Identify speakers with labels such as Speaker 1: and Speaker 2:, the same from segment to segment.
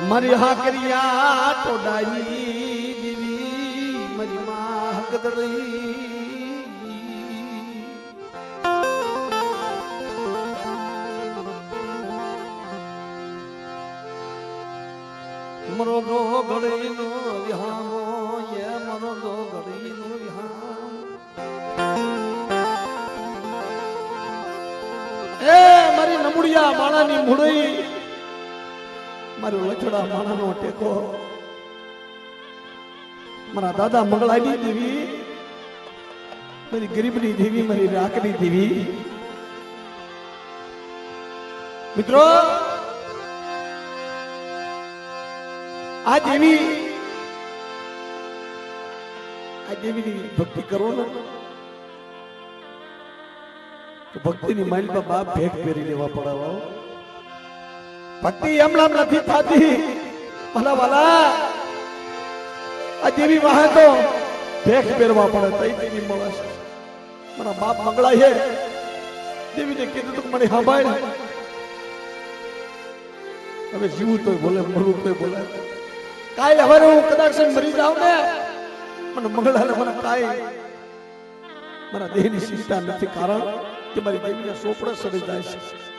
Speaker 1: મારી હાકરિયા ટોડાઈ દીવી મારી માં હકદળી મરો દો ઘડી નો વિહામો યે મરો દો ઘડી નો વિહામો એ મારી નમુડિયા માણાની મુડઈ મારું લચડા માણાનો ટેકો મારા દાદા મંગળાની દેવી મારી ગરીબની દેવી મારી રાખની દેવી મિત્રો આ દેવીની ભક્તિ કરો ને તો ભક્તિની માઇલ પર બાપ ભેટ પહેરી લેવા પડાવો ભક્તિ એમનામ નથી થતી ભલા વાલા આ દેવી વાહે તો ભેખ પહેરવા પડે તઈ દેવી મળે છે મારા બાપ મંગળા છે દેવીને કીધું તું મને સાંભળ હવે જીવું તોય બોલે મરવું તોય બોલે કાઈ હવે હું કદાચ મરી જાઉં ને મને મંગળાને મને કાઈ મારા દેહની ચિંતા નથી કારણ કે મારી દેવીના સોપડા સડી જાય છે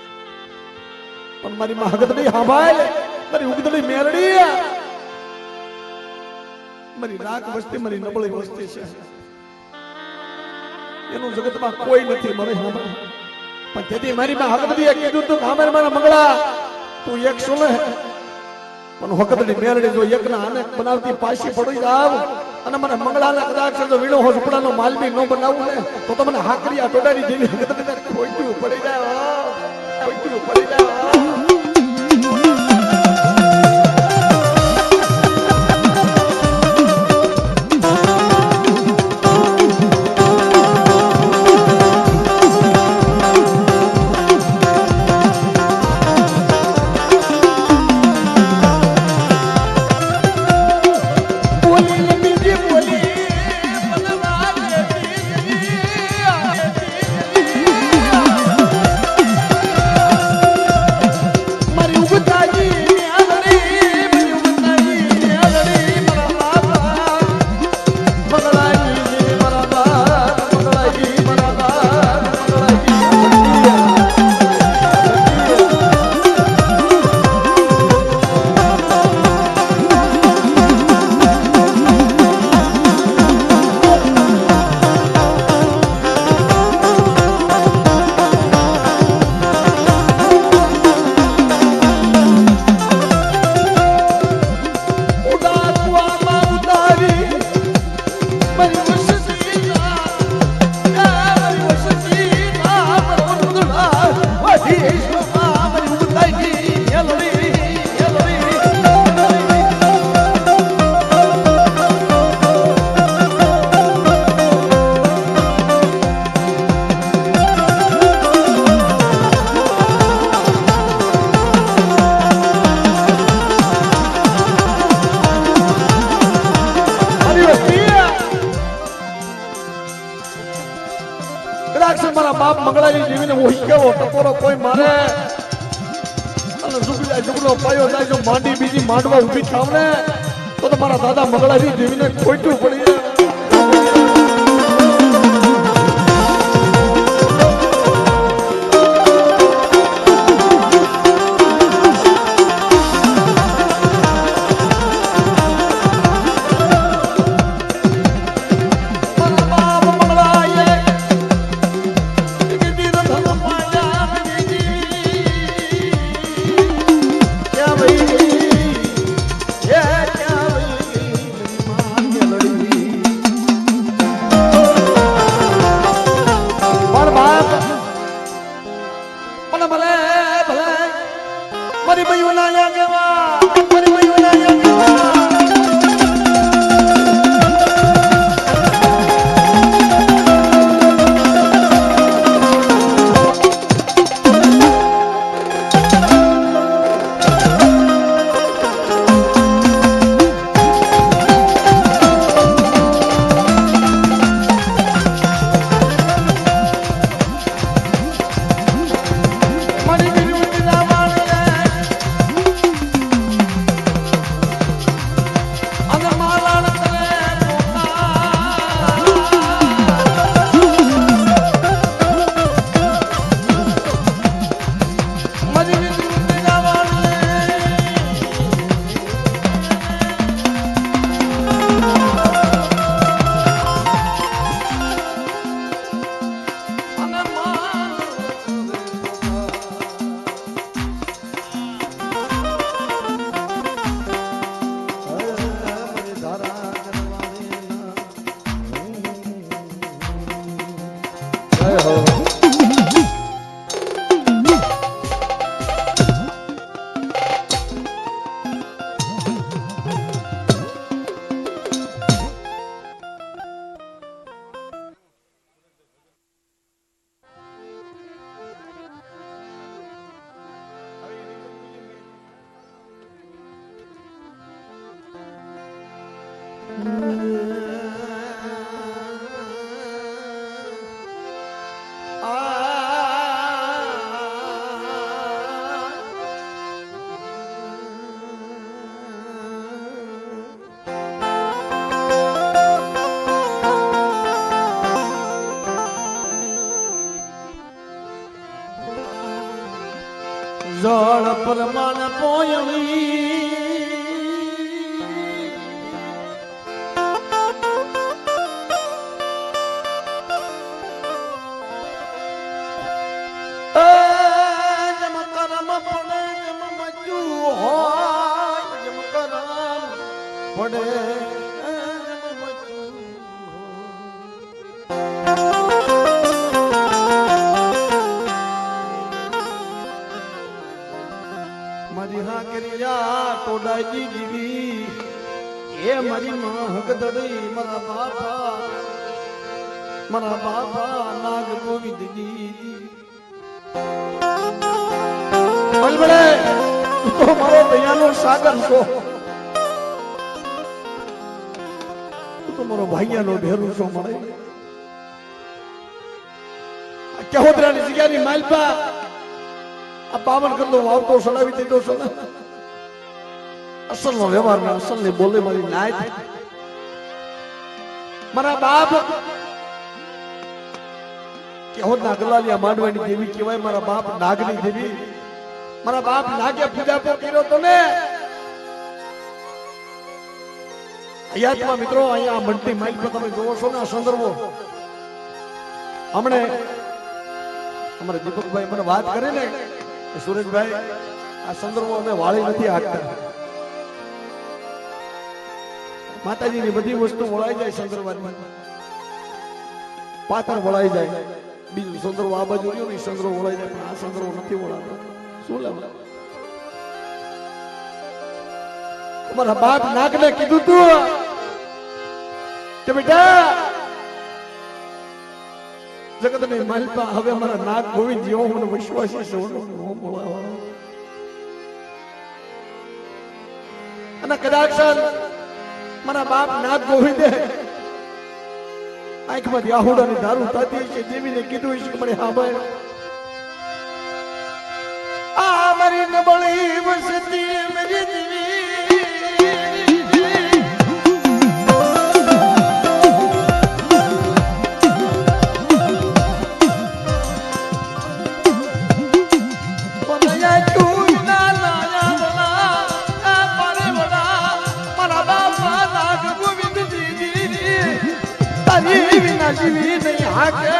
Speaker 1: પણ મારી માં હગદડી સાંભળ મારી ઉગદડી મેરડી મારી રાખ વસ્તી મારી નબળી વસ્તી છે એનું જગતમાં કોઈ નથી મને સાંભળ પણ તેથી મારી માં હગદડીએ કીધું તું સાંભળ મારા મંગળા તું એક સુને પણ હગદડી મેરડી જો એકના અનેક બનાવતી પાછી પડી જાવ અને મને મંગળાના કદાચ જો વીણો હોસપડાનો માલબી ન બનાવું ને તો તમને હાકરિયા ટોડાની જેવી હગદડીને ખોઈતું પડી જાય ખોઈતું પડી જાય મારા બાપ મંગળાની જીવીને ઓહી કેવો ટકોરો કોઈ મારે અને ઝુગલો પાયો જાય જો માંડી બીજી માંડવા ઊભી થાવ ને તો મારા દાદા મંગળાની જીવીને ખોટું પડી જાય જળ પરમાન પોયણી જમ કરમ પડે જમ મચ્યું હોય જમ કરમ પડે જમ મચ્યું મારી હા કર્યા ટોડાજી જીવી એ મારી માં હકદડી મારા બાપા નાગ ગોવિંદજી બળબડે તું તો મારો દયાનો સાગર છો તું તો મારો ભાઈયાનો ભેરું છો મળે કેહોદરાની જગ્યાની માલપા આ પાવન કરતો વાવતો સડાવી દીધો છે ને અસલ નો વ્યવહાર ને અસલ ની બોલે મારી નાય મારા બાપ કેહોદ ના ગલાલિયા માંડવાની દેવી કહેવાય મારા બાપ નાગની દેવી મારા બાપ નાગે પૂજા પર કર્યો તો ને હયાતમાં મિત્રો અહીંયા મંડળી માઇક પર તમે જોવો છો ને આ સંદર્ભો હમણે અમારા દીપકભાઈ મને વાત કરી ને સુરેશભાઈ આ સંદર્ભો અમે વાળી નથી હાકતા માતાજીની બધી વસ્તુ વળાઈ જાય સંદર્ભમાં પાથર વળાઈ જાય બીજું સંદર્ભ આ બાજુ રહ્યો ને સંદર્ભ વળાઈ જાય પણ આ સંદર્ભ નથી વળાતો શું લેવા તમારા બાપ નાગને કીધું તું કે બેટા જગતની માલિકા હવે મારા નાગ ગોવિંદ જેવો મને વિશ્વાસી છે અને કદાચ મારા બાપ નાગ ગોવિંદે આંખમાંથી આહુડાની દારૂ થતી છે દેવીને કીધું છે કે મને હા ભાઈ આ મારી નબળી વસતી મારી દેવી જીવી નહીં હાકે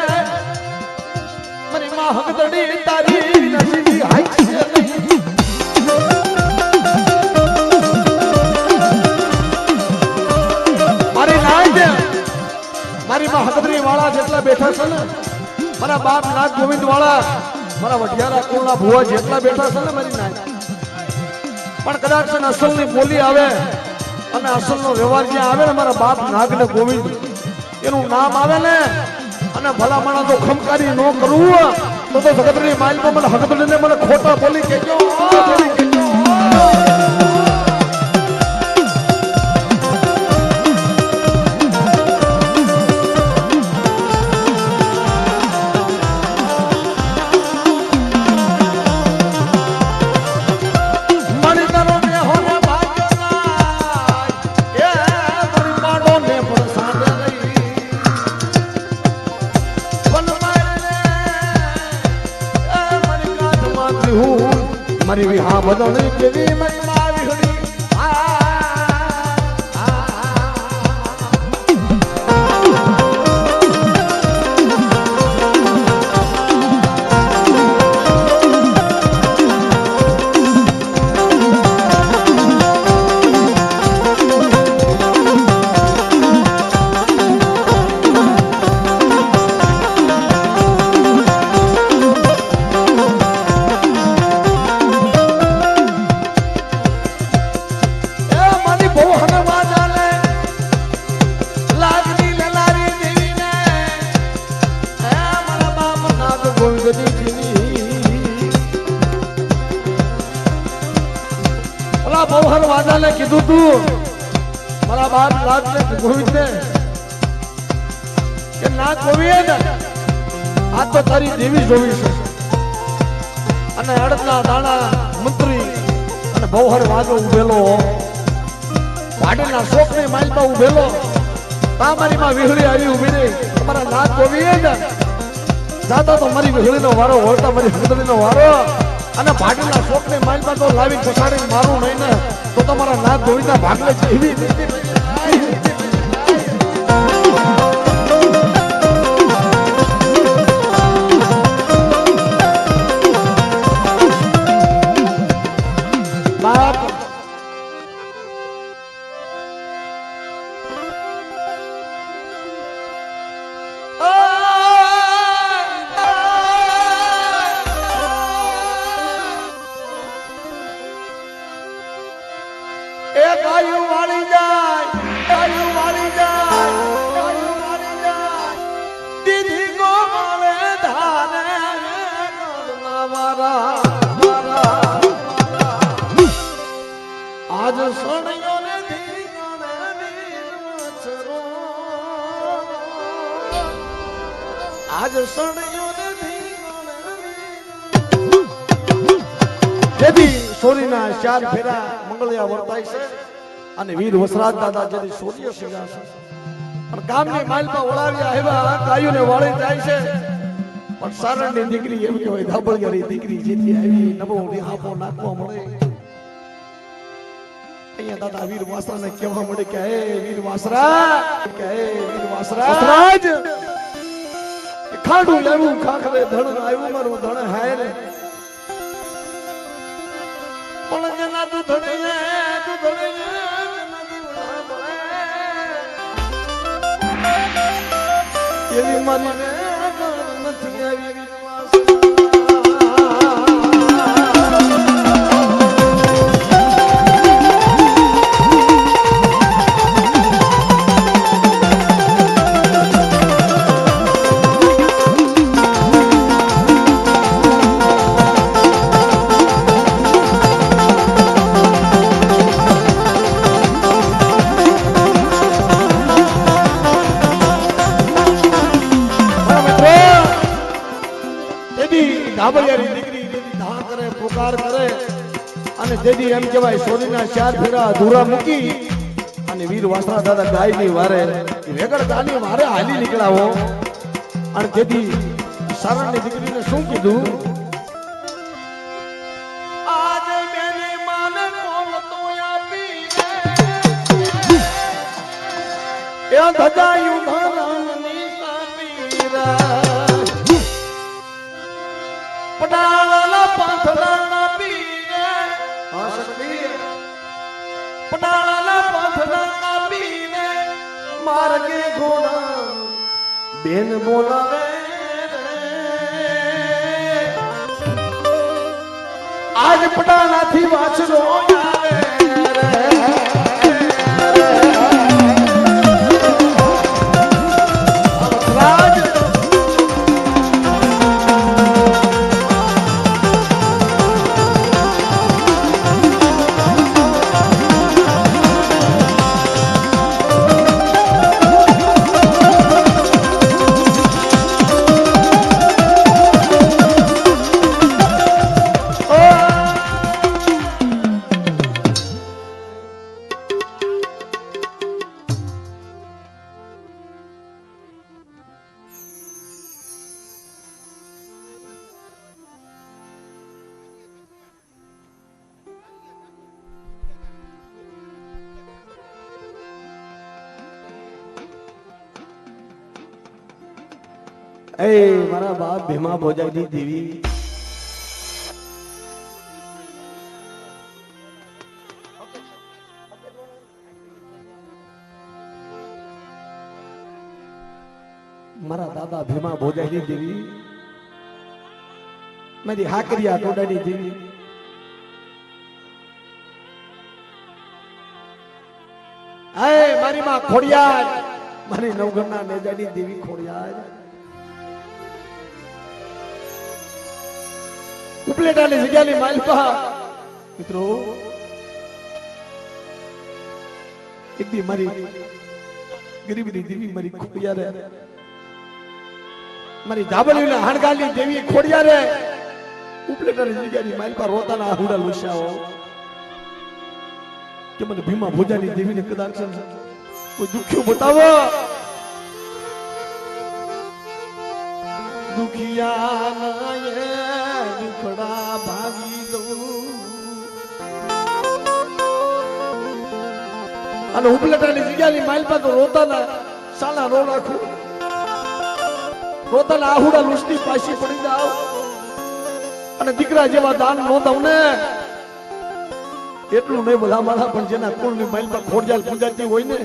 Speaker 1: મારી માં હકદડી તારી નસીબી હાકે નહીં મારી નાય મારી માં હકદડી વાળા જેટલા બેઠા છે ને મારા બાપ નાગ ગોવિંદ વાળા મારા વઢિયારા કુળના ભુવા જેટલા બેઠા છે ને મારી નાય પણ કદાચ અસલ ની બોલી આવે અને અસલ નો વ્યવહાર જ્યાં આવે ને મારા બાપ નાગ ને ગોવિંદ એનું નામ આવે ને અને ભલા માણસ તો ખમકારી ન કરવું તો જગતની માઇલમાં મને હકદડીને મને ખોટા બોલી કેજો મારી વિહા બદલની કેવી મહિમા વિહળી કીધું તું મારા બાપ લાગને ગોવિંદને કે ના ગોવિંદ આ તો તારી દેવી જોવી છે અને અડદના દાણા મંત્રી અને બહુહર વાજો ઉભેલો વાડીના શોકની માલમાં ઉભેલો તામારી માં વિહળી આવી ઉભી રહી તમારા નાથ ગોવિંદ જાતા તો મારી વિહળીનો વારો વળતા મારી હંદરીનો વારો અને ભાડીના શોકની માલમાં તો લાવી પછાડીને મારું નહીં ને તો તમારા નાથ ગોવિંદના ભાગલે એવી બાપ ગાયું વાળી જાય દીદી કો મારે ધારે મારા આજ સોણિયો ને આજ સોણિયો ને જેથી સોરીના ચાર ફેરા મંગળિયા વર્તાય છે અને વીર વસરાજ દાદા જેથી સૂર્ય સિંહાસન અને ગામની માલમાં ઓળાવ્યા આવ્યા ગાયોને વાળી જાય છે પણ સારણની દીકરી એમ કહેવાય ધાબળિયાની દીકરી જેથી આવી નવો હાપો નાખવા મળે અહીંયા દાદા વીર વાસરાને કહેવા મળે કે હે વીર વાસરા વસરાજ ખાડું લેવું ખાખરે ધણ આવ્યું મારું ધણ હાય રે પણ જેના તું ધણે એવી મારી નથી આવી ધાબળિયાની દીકરી ધા કરે પુકાર કરે અને તેથી એમ કહેવાય સોરીના ચાર ફેરા અધૂરા મૂકી અને વીર વાસરા દાદા ગાયની વારે વેગળ ગાની વારે હાલી નીકળાવો અને તેથી સારણની દીકરીને શું કીધું આજ મેની માને કોલ તો આપી એ ધજાયું ધરમની સાપીરા પડાળાના પાંથડાના પીને હા શક્તિ પડાળાના પાંથડાના પીને માર્ગે ઘોડા બેન બોલાવે આજ પડાળાથી વાછરો આવે એ મારા બાપ ભીમા ભોજાની દેવી મારા દાદા ભીમા ભોજાની દેવી મારી હાકરિયા ટોડાની દેવી મારી માં ખોડિયાર મારી નવઘરના નેજાની દેવી ખોડિયાર ઉપલેટાની જગ્યાની માલપા મિત્રો એક દી મારી ગરીબની દેવી મારી ખોડિયારે મારી ધાબળીના હાણગાલી દેવી ખોડિયારે ઉપલેટાની જગ્યાની મારી પર રોતાના આહુડા લુસાઓ કે મને ભીમા ભોજાની દેવીને કદાચ કોઈ દુખ્યું બતાવો દુખિયા દુખડા ભાગી દઉં અને ઉપલેટાની જગ્યાની માઇલ પર તો રોતાના સાલા રો રાખું રોતાના આહુડા લુસની પાછી પડી જાવ અને દીકરા જેવા દાન નો દઉં ને એટલું નહીં બધા મારા પણ જેના કુળની માઇલ પર ખોડિયાલ પૂજાતી હોય ને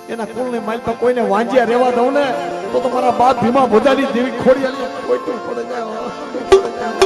Speaker 1: એના કુળની માઇલ પર કોઈને વાંજ્યા રહેવા દઉં ને તો મારા બાપ ભીમા ભોજાની દેવી ખોડિયાલ કોઈ તો પડે જાય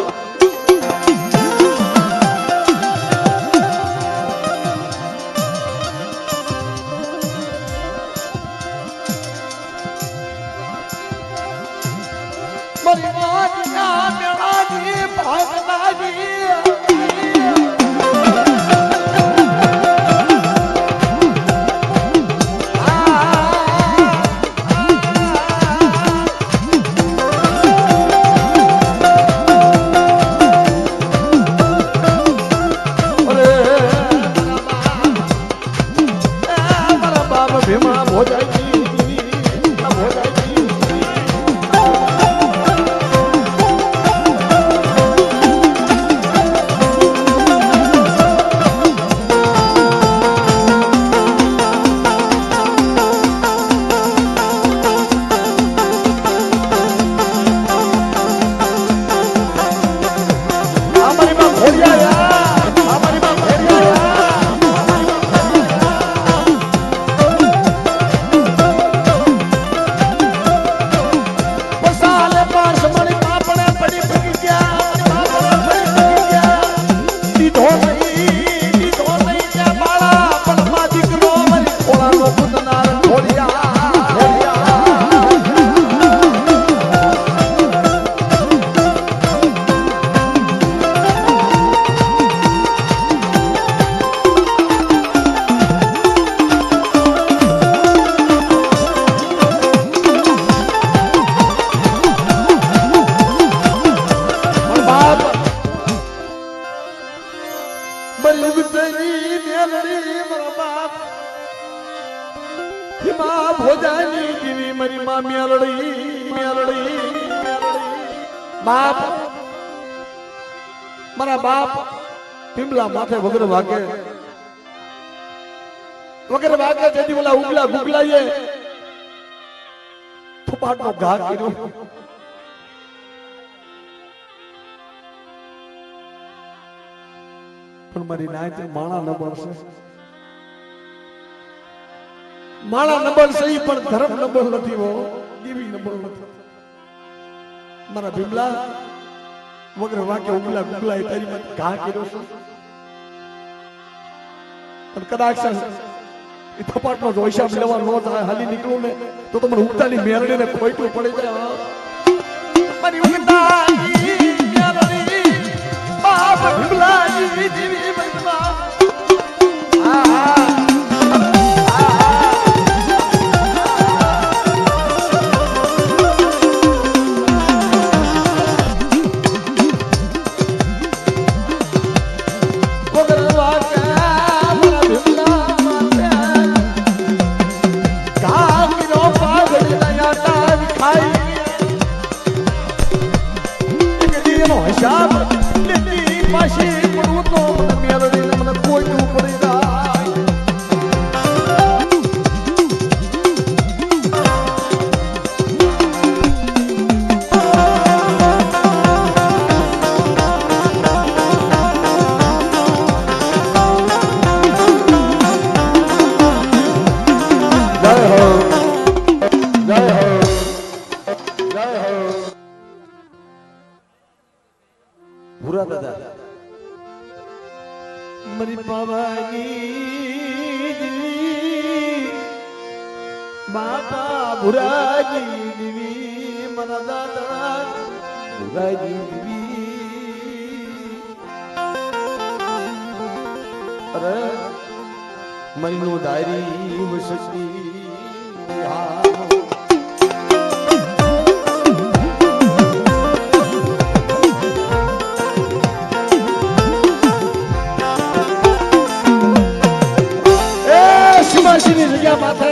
Speaker 1: બાપ મારા બાપ પીમલા માથે વગર વાગે જેથી ઓલા ઉગલા ગુગલાઈએ ફૂપાટનો ઘા કર્યો પણ મારી નાયતે માણા ન બળશે માણા ન બળશે પણ ધર્મ ન બળ નથી હો દેવી ન બળ નથી મારા ભીમલા વગર વાકે ઉગલા ગુગલા તારી માં ઘા કર્યો છે પણ કદાચ એ થપાટનો જો હિસાબ લેવા નો થાય હાલી નીકળું ને તો તમને ઉગતાની મેરડીને ખોઈટું પડી જાય મારી ઉગતાની મેરડી બાપ ભીમલાજી દેવી બનવા મરી પાવાની બાપા ભુરાજી દેવી મારા દાદા ભુરાજી દેવી અરે મનનું દાયરી વસતી ની જગ્યા માથે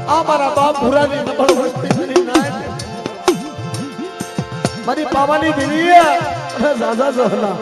Speaker 1: આ મારા બાપ ભૂરાની નબળ વસ્તી કરી નાય મારી પાવાની દેવી અને દાદા જહલા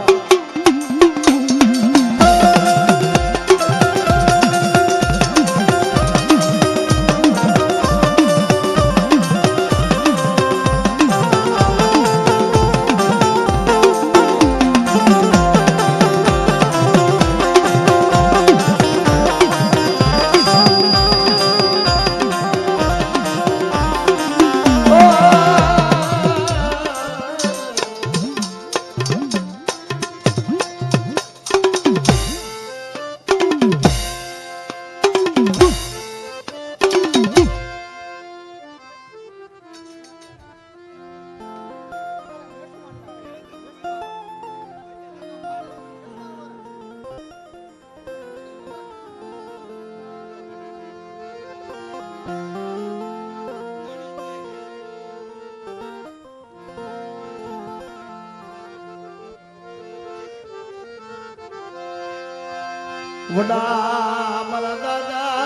Speaker 1: વડા મારા દાદા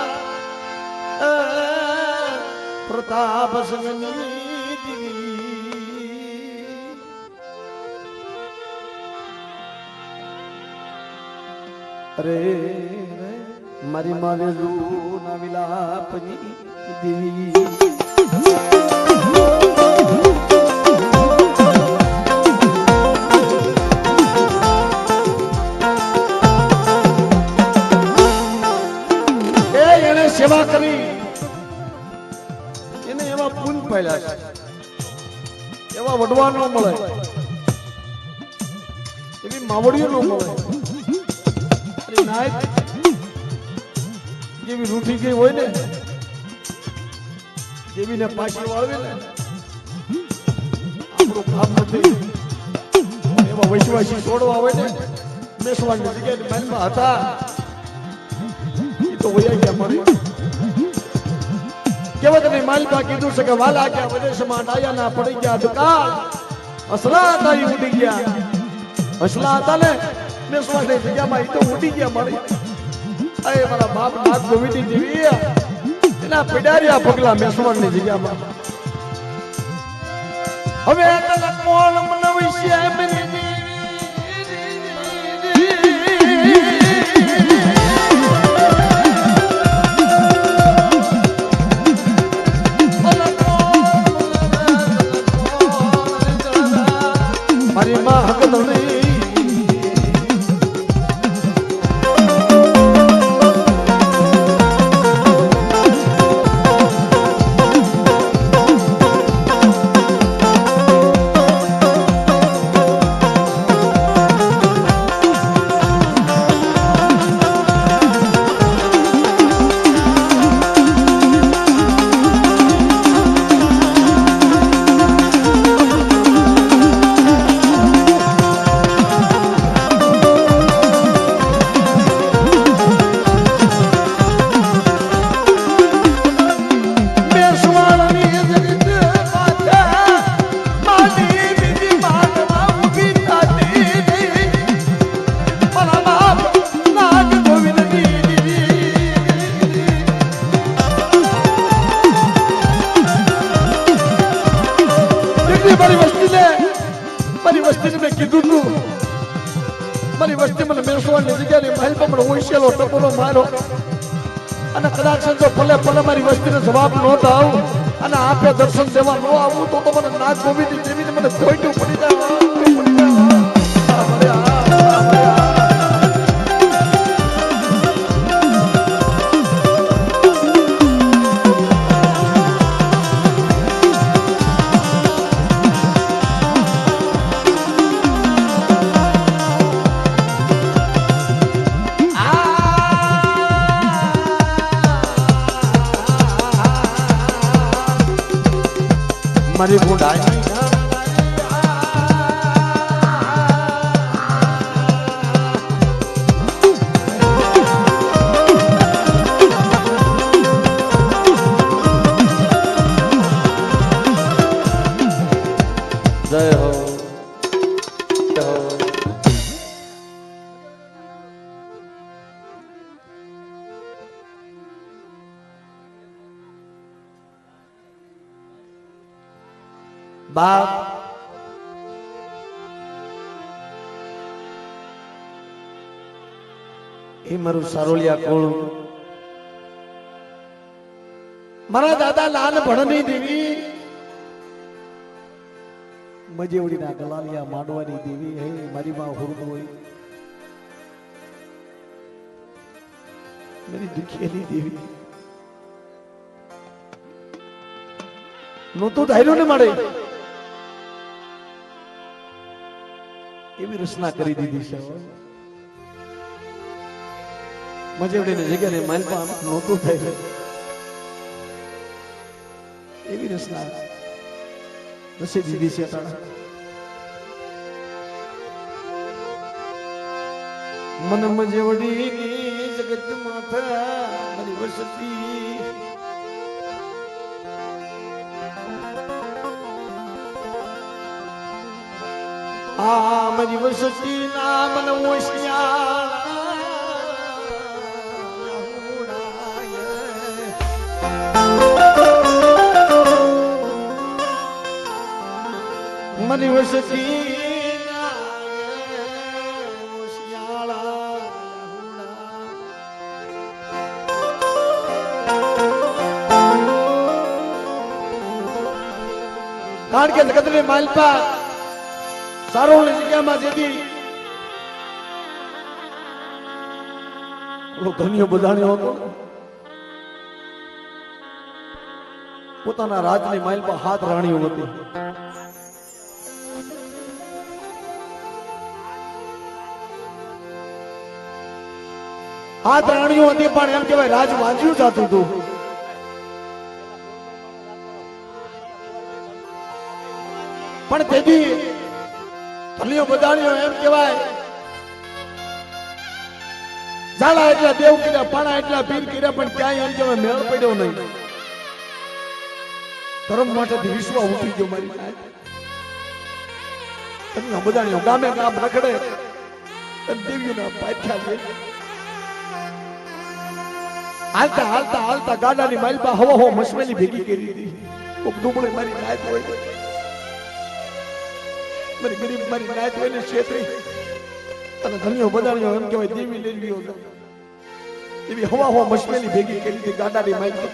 Speaker 1: પ્રતાપ સંગની અરે મારી મારે ના વિલાપની દેવી સેવા કરી એને એવા પૂન પાડ્યા છે એવા વડવા ન મળે એવી માવડીઓ ન મળે અરે નાય જેવી રૂઠી ગઈ હોય ને જેવીને પાછી વાળવે ને આપણું કામ નથી એવા વૈશ્વાસી છોડવા હોય ને મેસવાની જગ્યાએ માનમાં હતા તો હોય ગયા મારી કેવા તમે માલપા કીધું છે કે વાલા ગયા વિદેશમાં ડાયા ના પડી ગયા દુકાળ અસલા હતા એ ઉડી ગયા અસલા હતા ને મેસવાની જગ્યામાં એ તો ઉડી ગયા મારી અરે મારા બાપ નાથ ગોવિંદી દેવી એના પીડાર્યા પગલા મેસવાની જગ્યામાં હવે તને કોણ મનવી છે મેરી મારી માં હકદણી મારી વસ્તીને મેં કીધું તું મારી વસ્તી મને મેસવાની જગ્યાએ મહેલ પર મને ઓઈસેલો ટપોલો મારો અને કદાચ જો ભલે મારી વસ્તીને જવાબ નહોતા આવું અને આપે દર્શન દેવા ન આવું તો મને નાગ ગોવિંદી દેવીને મને ખોટું પડી જાય મારી બુડાઈ બાપ એ મારું સારોલિયા કોણ મારા દાદા લાલ ભણની દેવી મજેવડીના ગલાલિયા માંડવાની દેવી હે મારી માં હુરદ હોય मेरी दुखियाली देवी નો તો ધાર્યો ને મળે એવી રચના કરી દીધી છે મજેવડીની જગ્યાએ માલપા નહોતું થાય એવી રચના રચી દીધી છે તારા મન મજેવડીની જગત માથા મારી વસતી આ મારી વસતી ના મન મારી વસતી કારણ કે જગત ને માલપા સારોલી જગ્યામાં જેથી ધન્યો બધાણ્યો હતો પોતાના રાજની માલપા હાથ રાણીઓ હતી હાથ રાણીઓ હતી પણ એમ કહેવાય રાજ વાંચ્યું જતું હતું પણ તેથી ધન્યો બધાણ્યો એમ કહેવાય ઝાડા એટલા દેવ કર્યા પાણા એટલા પીર કર્યા પણ ક્યાંય એમ કહેવાય મેળ પડ્યો નહીં ધર્મ માટેથી વિશ્વ ઉઠી ગયો મારી ધન્યો બધાણ્યો ગામે ગામ રખડે દેવીઓના પાછા લે હાલતા હાલતા હાલતા ગાડાની માલપા હવા હો મસમેલી ભેગી કરી હતી ડુબળે મારી નાયત હોય મારી ગરીબ મારી નાયત હોય ને છેતરી અને ધન્યો બધાણ્યો એમ કહેવાય દેવી લઈ ગયો એવી હવા હો મસમેલી ભેગી કરી હતી ગાડાની માલપા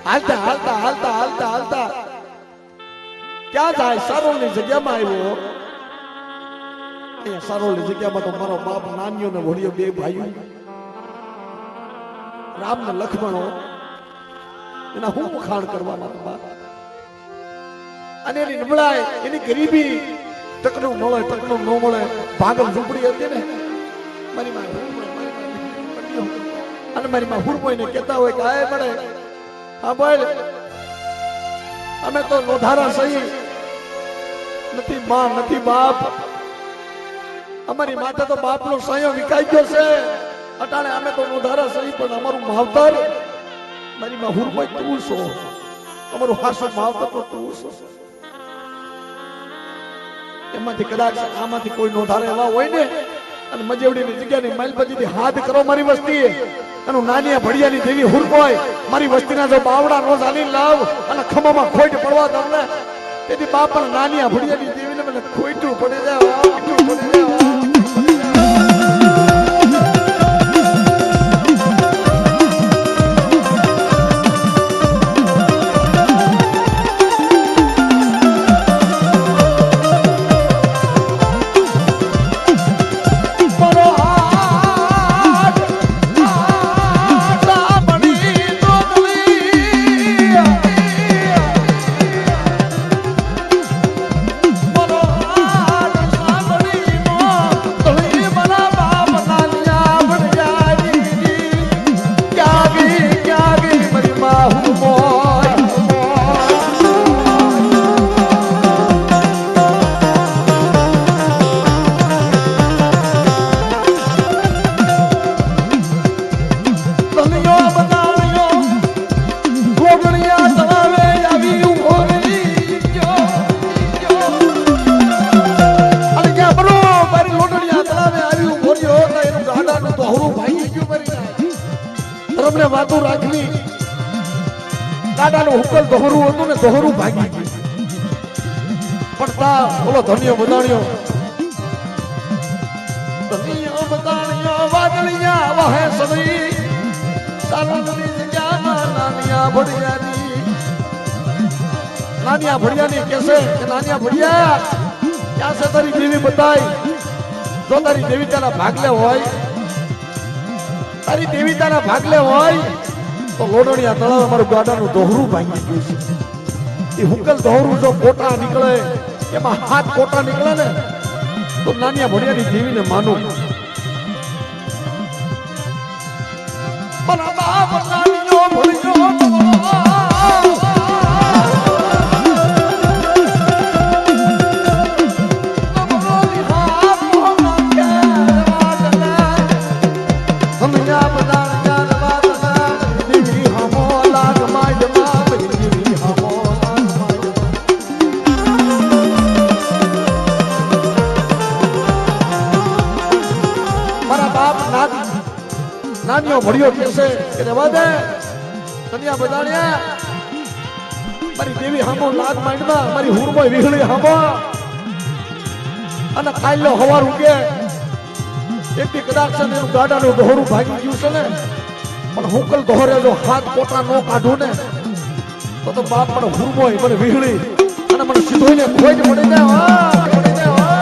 Speaker 1: હાલતા હાલતા હાલતા હાલતા હાલતા ક્યાં જાય સારોલની જગ્યામાં આવ્યો અહીંયા સારોલની જગ્યામાં તો મારો બાપ નાનીઓ ને વડિયો બે ભાઈઓ રામ ને લક્ષ્મણો એના હું વખાણ કરવાના બાપ અને એની નબળાઈ એની ગરીબી ટકનું મળે ટકનું ન મળે ભાગલ ઝૂંપડી હતી ને મારી માં અને મારી માં હુરમોઈ ને કહેતા હોય કે આય મળે હા બોલ અમે તો લોધારા સહી નથી માં નથી બાપ અમારી માથે તો બાપનો સહયો વિકાઈ ગયો છે અટાણે અમે તો લોધારા સહી પણ અમારું માવતર મારી માં હુરમોઈ તું છો અમારું હાસુ માવતર તો તું છો એમાંથી કદાચ આમાંથી કોઈ નોંધારે એવા હોય ને અને મજેવડીની જગ્યાની માઇલ પછીથી હાથ કરો મારી વસ્તી એનું નાનિયા ભડિયાની દેવી હુરમોઈ મારી વસ્તીના જો બાવડા નો ચાલી લાવ અને ખમામાં ખોટ પડવા દઉં ને તેથી બાપ પણ નાનિયા ભડિયાની દેવીને મને ખોટું પડે જાય ગાડાનું હુકલ દોહરું હતું ને દોહરું ભાગી ગયું પણ તા ઓલો ધનિયો બધાણ્યો ધનિયો બધાણ્યો વાદળિયા વહે સદઈ સાલની જગ્યામાં નાનિયા ભડિયાની કેસે કે નાનિયા ભડિયા ક્યાં છે તારી દેવી બતાઈ જો તારી દેવી તારા ભાગલે હોય તારી દેવી તારા ભાગલે હોય તો લોડણિયા તળાવ અમારું ગાડાનું દોહરું ભાંગી ગયું છે એ હુકલ દોહરું જો કોટા નીકળે એમાં હાથ કોટા નીકળે ને તો નાનિયા ભડિયાની દેવીને માનું મારા બાપ નાનિયો ભડિયો નાનિયો ભડિયો કેસે કે રેવા દે તનિયા બધાણ્યા મારી દેવી હામો લાગ માંડમાં મારી હુરમોય વિહળી હામો અને કાલ્યો હવાર ઉગે એથી કદાચ છે ને એનું ગાડાનું દોહરું ભાગી ગયું છે ને પણ હુકલ દોહરે જો હાથ કોટા નો કાઢું ને તો બાપ મને હુરમોય મને વિહળી અને મને સીધોઈને ખોઈ જ પડી જાય પડી જાય